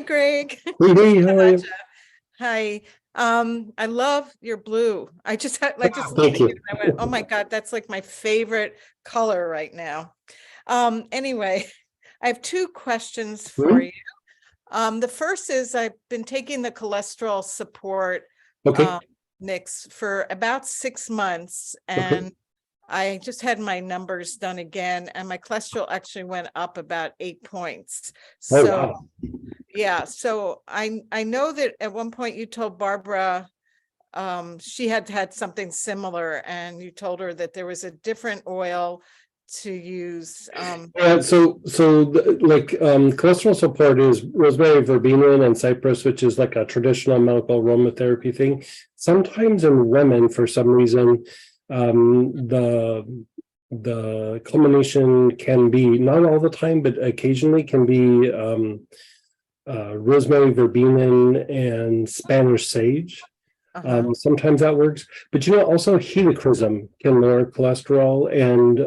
Greg. Hey, how are you? Hi. I love your blue. I just had like just Thank you. I went, oh my God, that's like my favorite color right now. Anyway, I have two questions for you. The first is I've been taking the cholesterol support Okay. mix for about 6 months, Okay. and I just had my numbers done again, and my cholesterol actually went up about 8 points. Oh, So wow. yeah, so I know that at one point you told Barbara she had had something similar, and you told her that there was a different oil to use. Cholesterol support is rosemary, verbena, and cypress, which is like a traditional medical aromatherapy thing. Sometimes in women, for some reason, the combination can be, not all the time, but occasionally can be rosemary, verbena, and Spanish sage. Sometimes that works, but also helichrysum can lower cholesterol, and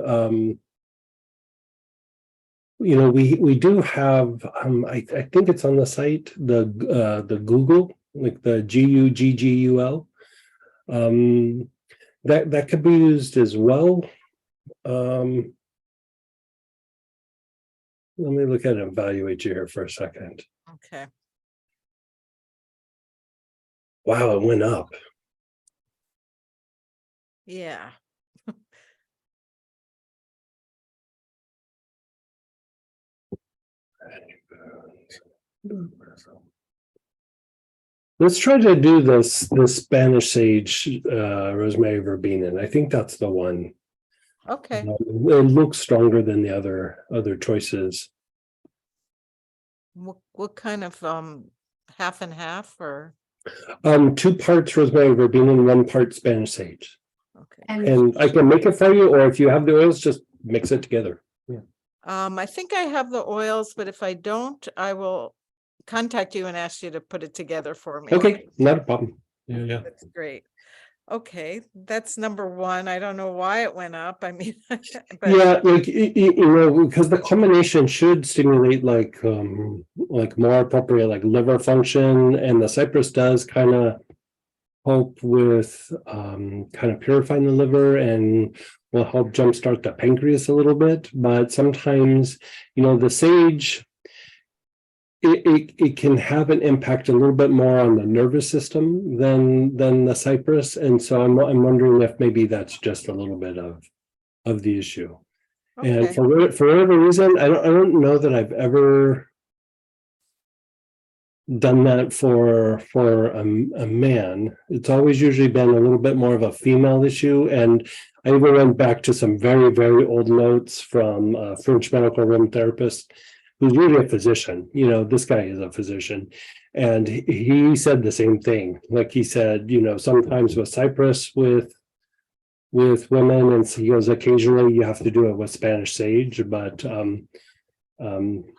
we do have I think it's on the site, the Google, like the GUGGUL, that could be used as well. Let me look at it, evaluate you here for a second. Okay. Wow, it went up. Yeah. Let's try to do this Spanish sage, rosemary, verbena, and I think that's the one. Okay. It looks stronger than the other choices. What kind of half and half, or 2 parts rosemary, verbena, and 1 part Spanish sage. okay. And I can make it for you, or if you have the oils, just mix it together. Yeah. I think I have the oils, but if I don't, I will contact you and ask you to put it together for me. Okay, not a problem. Yeah. That's great. Okay, that's number one. I don't know why it went up. I mean, but Yeah, because the combination should stimulate like more appropriate like liver function, and the cypress does kind of help with kind of purifying the liver and will help jumpstart the pancreas a little bit. But sometimes, the sage, it can have an impact a little bit more on the nervous system than the cypress, and so I'm wondering if maybe that's just a little bit of the issue. And okay. for whatever reason, I don't know that I've ever done that for a man. It's always usually been a little bit more of a female issue. And I even went back to some very, very old notes from a French medical aromatherapist who's really a physician. This guy is a physician, and he said the same thing. Like he said, sometimes with cypress with women, and he goes, occasionally you have to do it with Spanish sage, but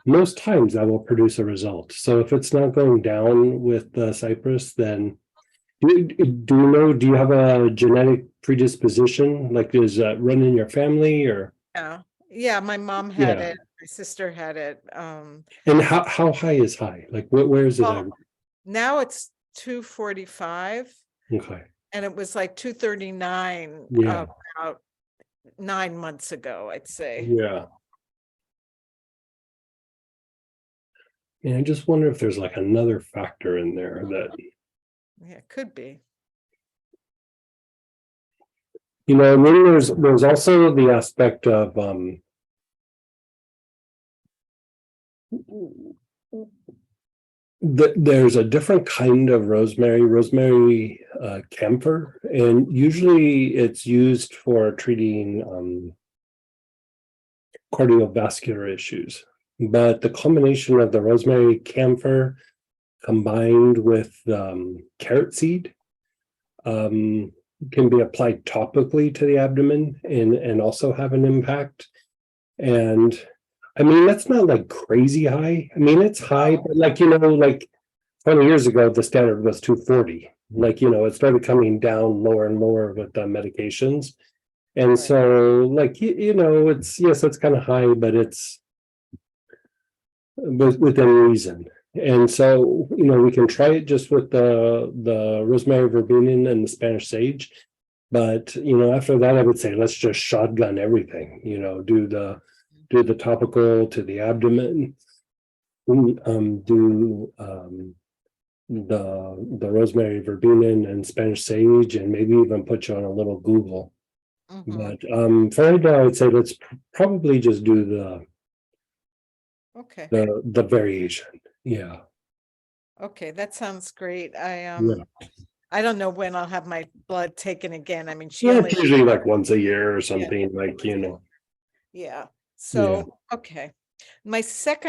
most times that will produce a result. So if it's not going down with the cypress, then do you have a genetic predisposition? Like, does that run in your family, or? Yeah, my mom had it, my sister had it. And how high is high? Like, where is it at? Now it's 245. Okay. And it was like 239 about 9 months ago, I'd say. Yeah. And I just wonder if there's like another factor in there that. Yeah, it could be. And then there's also the aspect of there's a different kind of rosemary camphor, and usually it's used for treating cardiovascular issues. But the combination of the rosemary camphor combined with carrot seed can be applied topically to the abdomen and also have an impact. And I mean, that's not like crazy high. I mean, it's high, but like 20 years ago, the standard was 240. It started coming down lower and lower with the medications. And Right. So it's, yes, it's kind of high, but it's within reason. And so, we can try it just with the rosemary verbena and the Spanish sage. But, after that, I would say, let's just shotgun everything, do the topical to the abdomen. Do the rosemary verbena and Spanish sage, and maybe even put you on a little Google. Mhm. But for right now, I'd say let's probably just do Okay, the variation. Yeah. okay, that sounds great. Yeah. I don't know when I'll have my blood taken again. I mean, she Yeah, only, it's usually like once a year or something, yeah. So, Yeah. okay. My second